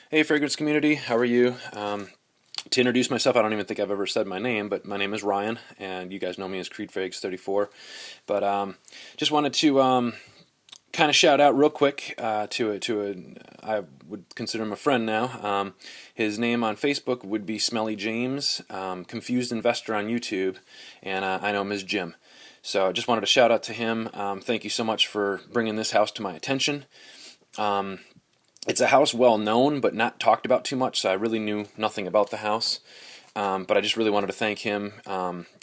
Hey, fragrance community, how are you? To introduce myself, I don't even think I've ever said my name, but my name is Ryan, and you guys know me as KRIGLER34. But just wanted to kind of shout out real quick I would consider him a friend now. His name on Facebook would be Smelly James, Confused Investor on YouTube, and I know him as Jim. So I just wanted to shout out to him. Thank you so much for bringing this house to my attention. It's a house well known, but not talked about too much, so I really knew nothing about the house. But I just really wanted to thank him.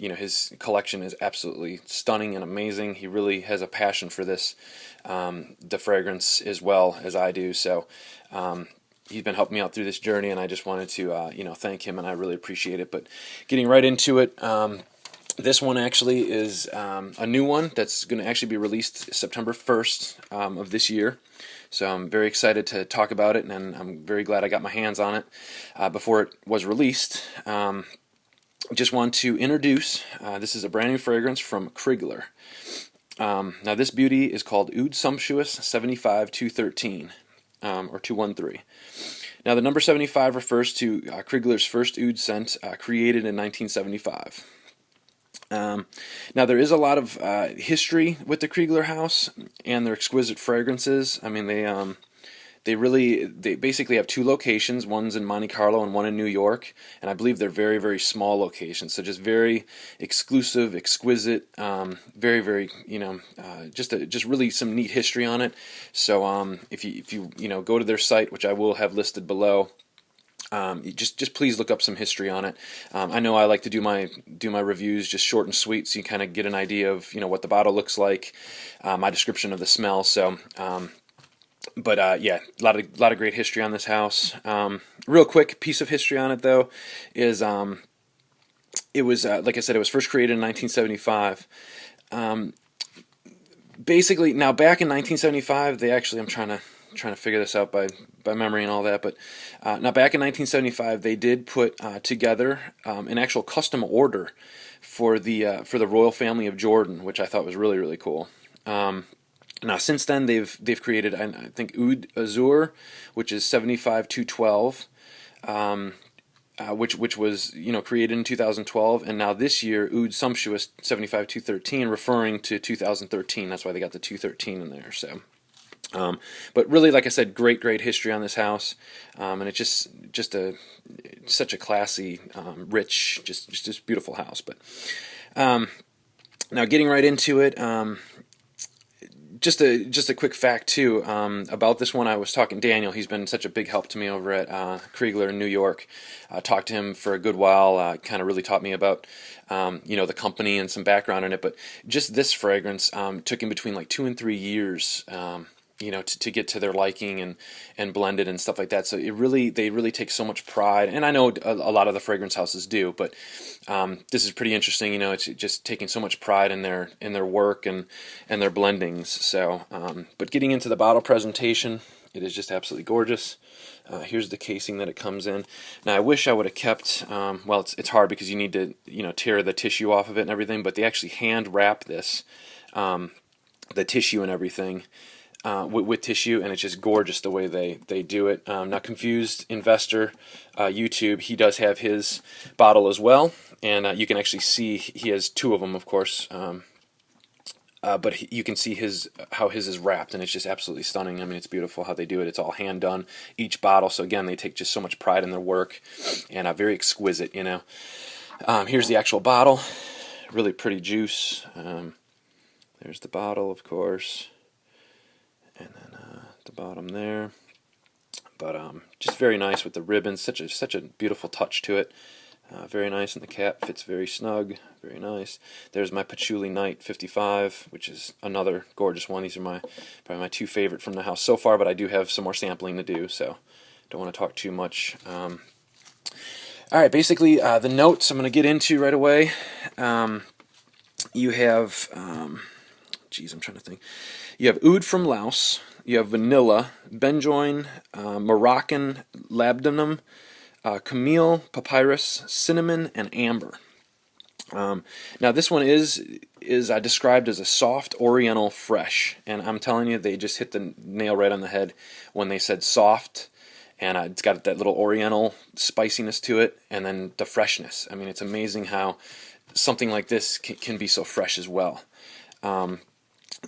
His collection is absolutely stunning and amazing. He really has a passion for this, the fragrance, as well as I do. So he's been helping me out through this journey, and I just wanted to, thank him, and I really appreciate it. But getting right into it, this one actually is a new one that's going to actually be released September 1st of this year. So I'm very excited to talk about it, and I'm very glad I got my hands on it before it was released. Just want to introduce, this is a brand new fragrance from KRIGLER. Now this beauty is called Oud Sumptuous 75-213, or 213. Now the number 75 refers to KRIGLER's first oud scent created in 1975. Now there is a lot of history with the KRIGLER house and their exquisite fragrances. I mean, they basically have two locations. One's in Monte Carlo and one in New York, and I believe they're very, very small locations. So just very exclusive, exquisite, very, very, just really some neat history on it. So if you go to their site, which I will have listed below. Just please look up some history on it. I know I like to do my reviews just short and sweet, so you kind of get an idea of what the bottle looks like, my description of the smell. So, yeah, a lot of great history on this house. Real quick piece of history on it though is it was like I said, it was first created in 1975. Basically, now back in 1975, they actually I'm trying to figure this out by memory and all that, but now back in 1975 they did put together an actual custom order for the royal family of Jordan, which I thought was really, really cool. Now since then they've created, I think, Oud Azur, which is 75-212, which was created in 2012, and now this year Oud Sumptuous 75-213, referring to 2013. That's why they got the 213 in there. So. But really, like I said, great history on this house, and it's just such a classy, rich, just beautiful house. But now getting right into it, just a quick fact too about this one. I was talking to Daniel. He's been such a big help to me over at KRIGLER in New York. Talked to him for a good while. Kind of really taught me about the company and some background in it. But just this fragrance took him between like 2 and 3 years. To get to their liking and blend it and stuff like that. So they really take so much pride, and I know a lot of the fragrance houses do, but this is pretty interesting. It's just taking so much pride in their work and their blendings. So, but getting into the bottle presentation, it is just absolutely gorgeous. Here's the casing that it comes in. Now I wish I would have kept. Well, it's hard because you need to tear the tissue off of it and everything, but they actually hand wrap this, the tissue and everything. With tissue, and it's just gorgeous the way they do it. Now, Confused Investor YouTube, he does have his bottle as well, and you can actually see he has 2 of them, of course, but you can see how his is wrapped, and it's just absolutely stunning. I mean, it's beautiful how they do it. It's all hand done, each bottle, so again, they take just so much pride in their work, and very exquisite, Here's the actual bottle, really pretty juice. There's the bottle, of course. And then the bottom there, but just very nice with the ribbons. Such a beautiful touch to it. Very nice, and the cap fits very snug. Very nice. There's my Patchouli Night 55, which is another gorgeous one. These are probably my 2 favorite from the house so far, but I do have some more sampling to do, so don't want to talk too much. All right, basically the notes I'm going to get into right away. You have. I'm trying to think. You have oud from Laos. You have vanilla, benjoin, Moroccan labdanum, camille, papyrus, cinnamon, and amber. Now this one is described as a soft oriental fresh, and I'm telling you, they just hit the nail right on the head when they said soft and it's got that little oriental spiciness to it, and then the freshness. I mean, it's amazing how something like this can be so fresh as well.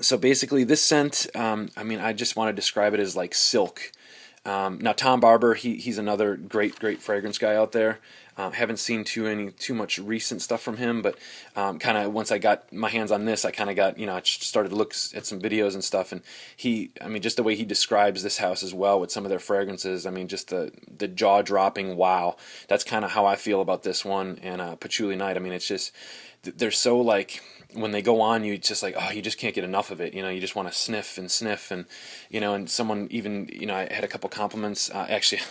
So basically this scent, I mean, I just want to describe it as like silk. Now Tom Barber, he's another great fragrance guy out there. Haven't seen too much recent stuff from him, but kind of once I got my hands on this, I kind of got, I started to look at some videos and stuff, and I mean, just the way he describes this house as well with some of their fragrances, I mean, just the jaw-dropping wow. That's kind of how I feel about this one, and Patchouli Night. I mean, it's just, they're so like, when they go on, you just like, oh, you just can't get enough of it. You just want to sniff and sniff, and and someone even, I had a couple compliments. Actually,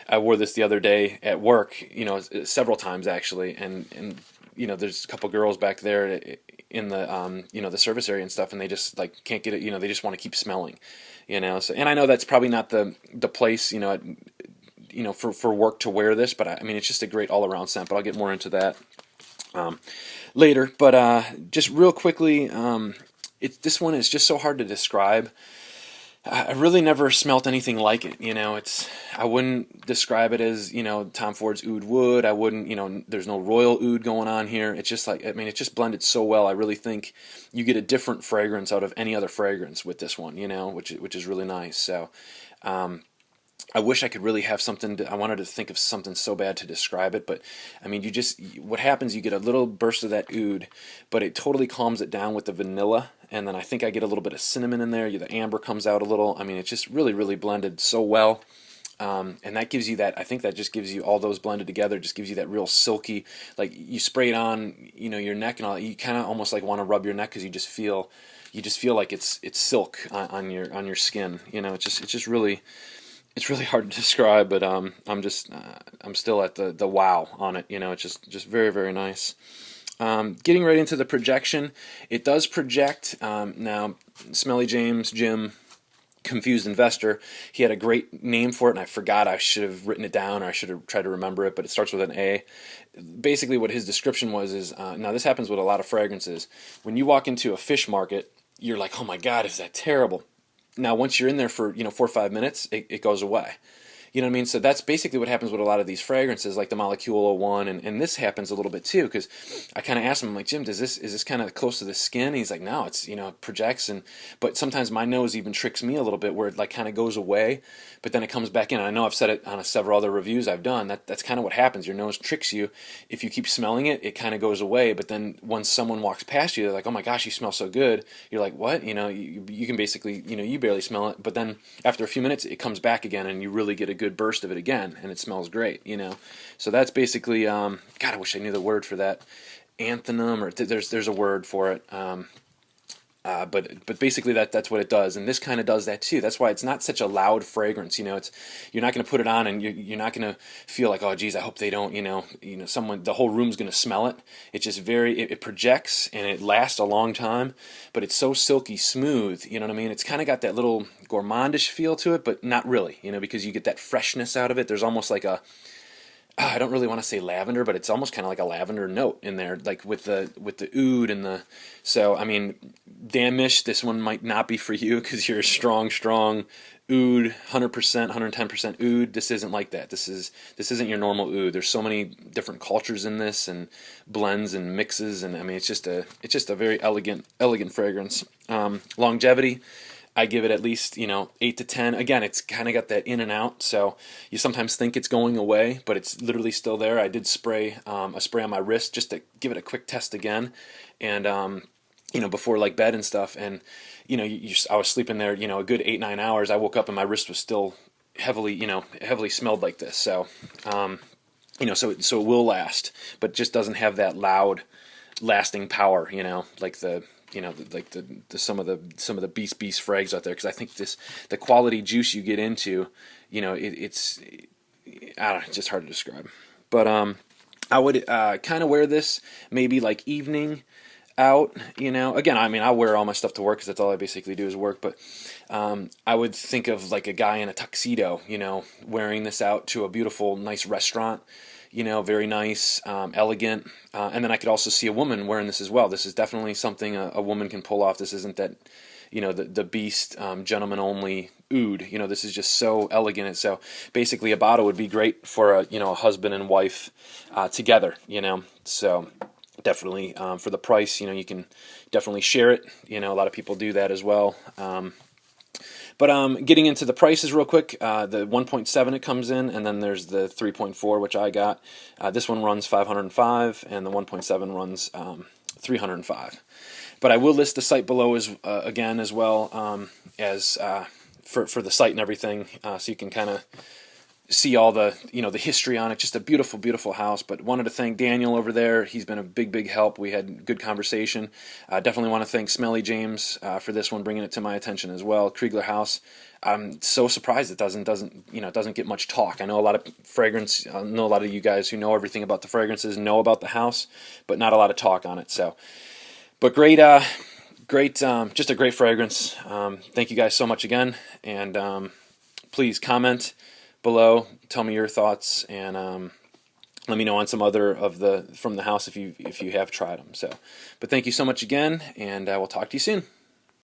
I wore this the other day at work, several times actually, and there's a couple girls back there in the the service area and stuff, and they just like can't get it. They just want to keep smelling, So, and I know that's probably not the place, for work to wear this, but I mean, it's just a great all around scent. But I'll get more into that later. But just real quickly, this one is just so hard to describe. I really never smelt anything like it. I wouldn't describe it as, Tom Ford's Oud would. I wouldn't, there's no royal oud going on here. It's just like, I mean, it just blended so well. I really think you get a different fragrance out of any other fragrance with this one, which is really nice. So, I wish I could really have something. I wanted to think of something so bad to describe it, but I mean, what happens? You get a little burst of that oud, but it totally calms it down with the vanilla, and then I think I get a little bit of cinnamon in there. The amber comes out a little. I mean, it's just really blended so well, and that gives you that. I think that just gives you all those blended together. Just gives you that real silky. Like you spray it on, your neck and all. You kind of almost like want to rub your neck because you just feel like it's silk on your skin. It's just really. It's really hard to describe, but I'm still at the wow on it. It's just very nice. Getting right into the projection, it does project. Now, Smelly Jim, Confused Investor, he had a great name for it, and I forgot. I should have written it down, or I should have tried to remember it, but it starts with an A. Basically, what his description is now this happens with a lot of fragrances. When you walk into a fish market, you're like, oh my God, is that terrible? Now, once you're in there for 4 or 5 minutes, it goes away. You know what I mean? So that's basically what happens with a lot of these fragrances, like the Molecule 01, and this happens a little bit too. Because I kind of asked him, I'm like, Jim, is this kind of close to the skin? And he's like, no, it's it projects, but sometimes my nose even tricks me a little bit, where it like kind of goes away, but then it comes back in. And I know I've said it on several other reviews I've done. That's kind of what happens. Your nose tricks you. If you keep smelling it, it kind of goes away. But then once someone walks past you, they're like, oh my gosh, you smell so good. You're like, what? You can basically you barely smell it, but then after a few minutes, it comes back again, and you really get a good burst of it again, and it smells great, So that's basically, God, I wish I knew the word for that. Anthonym, or there's a word for it. But basically that's what it does, and this kind of does that too. That's why it's not such a loud fragrance. You're not going to put it on and you're not going to feel like, oh geez, I hope they don't, the whole room's going to smell it. It's just it projects, and it lasts a long time, but it's so silky smooth. You know what I mean? It's kind of got that little gourmandish feel to it, but not really. Because you get that freshness out of it. There's almost like I don't really want to say lavender, but it's almost kind of like a lavender note in there, like with the oud and the. So I mean, damnish, this one might not be for you because you're a strong oud, 100%, 110% oud. This isn't like that. This isn't your normal oud. There's so many different cultures in this, and blends and mixes, and I mean, it's just a very elegant fragrance. Longevity, I give it at least 8 to 10. Again, it's kind of got that in and out, so you sometimes think it's going away, but it's literally still there. I did spray a spray on my wrist just to give it a quick test again, and before like bed and stuff, and I was sleeping there a good 8-9 hours. I woke up and my wrist was still heavily smelled like this. So so it will last, but just doesn't have that loud lasting power, like the some of the beast frags out there, because I think the quality juice you get into, it's I don't know, it's just hard to describe. But I would kind of wear this maybe like evening out, Again, I mean, I wear all my stuff to work because that's all I basically do is work. But I would think of like a guy in a tuxedo, wearing this out to a beautiful, nice restaurant. Very nice, elegant, and then I could also see a woman wearing this as well. This is definitely something a woman can pull off. This isn't that, the Beast gentleman only oud. This is just so elegant. So basically a bottle would be great for a husband and wife together. So definitely for the price, you can definitely share it. A lot of people do that as well. But getting into the prices real quick, the 1.7 it comes in, and then there's the 3.4, which I got. This one runs $505, and the 1.7 runs $305. But I will list the site below again as well as for the site and everything, so you can kind of see all the the history on it. Just a beautiful, beautiful house. But wanted to thank Daniel over there. He's been a big help. We had good conversation. Definitely want to thank Smelly James for this one, bringing it to my attention as well. KRIGLER house. I'm so surprised it doesn't get much talk. I know a lot of fragrance. I know a lot of you guys who know everything about the fragrances know about the house, but not a lot of talk on it. So, but great. Just a great fragrance. Thank you guys so much again, and please comment below, tell me your thoughts, and let me know on some other from the house if you have tried them. But thank you so much again, and I will talk to you soon.